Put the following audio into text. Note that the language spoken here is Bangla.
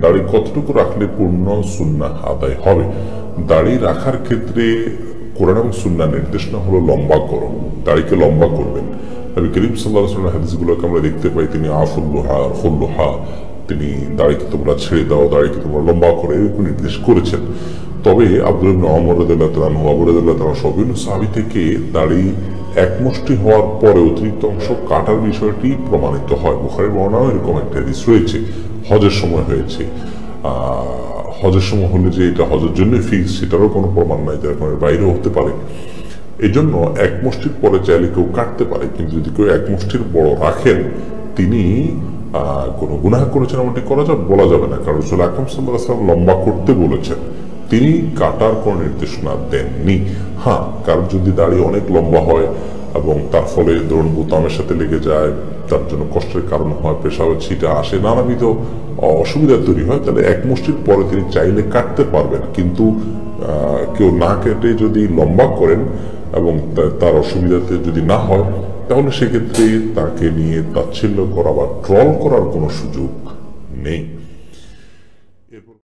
দাড়ি কতটুকু রাখলে পূর্ণ সুন্নাহ আদায় হবে? দাড়ি রাখার ক্ষেত্রে কোরআন এবং সুন্নাহ নির্দেশনা হলো লম্বা করো, দাড়িকে লম্বা করবেন। নবী করিম সাল্লাল্লাহু আলাইহি ওয়াসাল্লাম হাদিসগুলোকে আমরা দেখতে পাই, তিনি আফুল্লুহা খুল্লুহা, তিনি দাড়িকে তোমরা ছেড়ে দাও, দাড়িকে তোমরা লম্বা করো, এরকম নির্দেশ করেছেন। তবে আব্দুল্লাহ ইবনে ওমর রাদিয়াল্লাহু তাআলা আনহু, আবু রাদিয়াল্লাহু তাআলা সহ বিভিন্ন সাহাবী থেকে দাড়ি একমুষ্টি হওয়ার পরে অতিরিক্ত অংশ কাটার বিষয়টি প্রমাণিত হয়। বুখারীর বর্ণনায় এরকম একটা হাদিস রয়েছে। হজের সময় হয়েছে, হজের সময় হলে যে এটা হজের জন্য ফিক্স সেটারও কোনো প্রমাণ নাই, যার কারণে বাইরেও হতে পারে। এই জন্য এক মুষ্টির পরে চাইলে কেউ কাটতে পারে, কিন্তু যদি কেউ এক মুষ্টির বড় রাখেন তিনি কোনো গুনাহ করেছেন এমনটি বলা যাবে না, কারণ রাসূল আকরাম সাল্লাল্লাহু আলাইহি ওয়াসাল্লাম লম্বা করতে বলেছেন, তিনি কাটার কোনো নির্দেশনা দেননি। হ্যাঁ, কারণ যদি দাড়ি অনেক লম্বা হয় এবং তার ফলে ধরুন বোতামের সাথে লেগে যায়, তার জন্য কষ্টের কারণ হয়, পেশাবের ছিটা আসে, নানাবিধ অসুবিধা তৈরি হয়, তাহলে এক মুষ্টির পরে তিনি চাইলে কাটতে পারবেন। কিন্তু কেউ না কেটে যদি লম্বা করেন এবং তার অসুবিধাতে যদি না হয়, তাহলে সেক্ষেত্রে তাকে নিয়ে তাচ্ছিল্য করা বা ট্রল করার কোনো সুযোগ নেই।